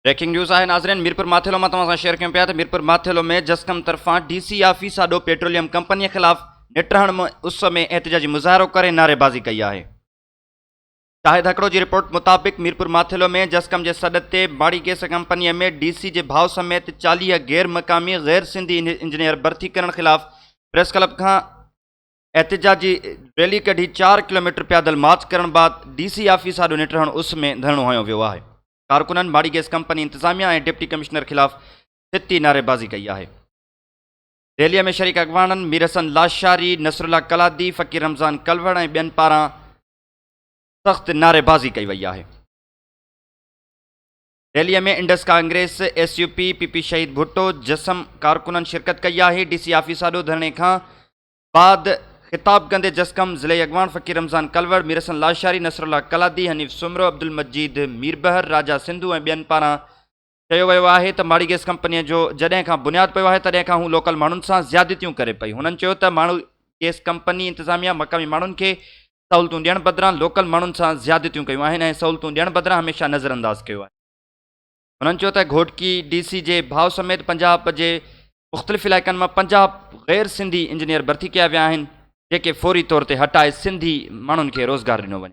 Breaking news है नाज़रीन। मीरपुर माथेलो में तव्हां सां शेयर कयूं पिया त मीरपुर माथेलो में जस्कम तरफ़ां डीसी ऑफिस आॾो पेट्रोलियम कंपनी के ख़िलाफ़ निट में उस में एहतजाजी मुज़ाहिरो करे नारेबाज़ी कई है। शाहिद हकड़ो की रिपोर्ट मुताबिक मीरपुर माथेलो में जस्कम के सॾ ते माड़ी गैस कंपनी में डीसी के भाव समेत 40 गैर मकामी गैर सिंधी इंजीनियर भर्ती करण ख़िलाफ़ प्रेस क्लब का एहतजाजी रैली कढ़ी 4 किलोमीटर पैदल मार्च करण बाद डीसी ऑफिस आॾो निट उस में धरणो हयो वियो है। कारकुनन माड़ी गैस कंपनी इंतजामिया और डिप्टी कमिश्नर खिलाफ सिती नारेबाज़ी कई है। रैली में शरीक अगवानन मीर हसन लाशारी, नसरुल्ला कलादी, फ़कीर रमज़ान कलवड़ और बेन पारां सख्त नारेबाज़ी कई वही है। रैली में इंडस कांग्रेस, SUP, PP शहीद भुट्टो जसम कारकुनन शिरकत कई है। डीसी ऑफिस आॾो धरणे का बाद खिताब कंदे जस्कम ज़िले अगवान फ़कीर रमज़ान कलवड़, मीर हसन लाशारी, नसरुल्ला कलादी, हनीफ सुमरो, अब्दुल मजीद मीरबहर, राजा सिंधु और बेन पारां चयो वियो है त माड़ी गैस कंपनी जो जॾहिं खां बुनियाद पियो है तॾहिं खां हू लोकल माण्हुनि सां ज़्यादतियूं करे पई। हुननि चयो त माण्हू गैस कंपनी इंतजामिया मक़ामी माण्हुनि खे सहूलतूं ॾियण बदिरां लोकल माण्हुनि सां ज़्यादतियूं कयूं आहिनि ऐं सहूलतूं ॾियण बदिरां हमेशह नज़रअंदाज़ कयो आहे। हुननि चयो त घोटकी डीसी जे भाव समेत पंजाब जे मुख़्तलिफ़ इलाइक़नि में 50 गैर सिंधी इंजीनियर भर्ती कया विया आहिनि, जेके फौरी तौर ते हटाए सिंधी माण्हुनि खे रोज़गार ॾिनो वञे।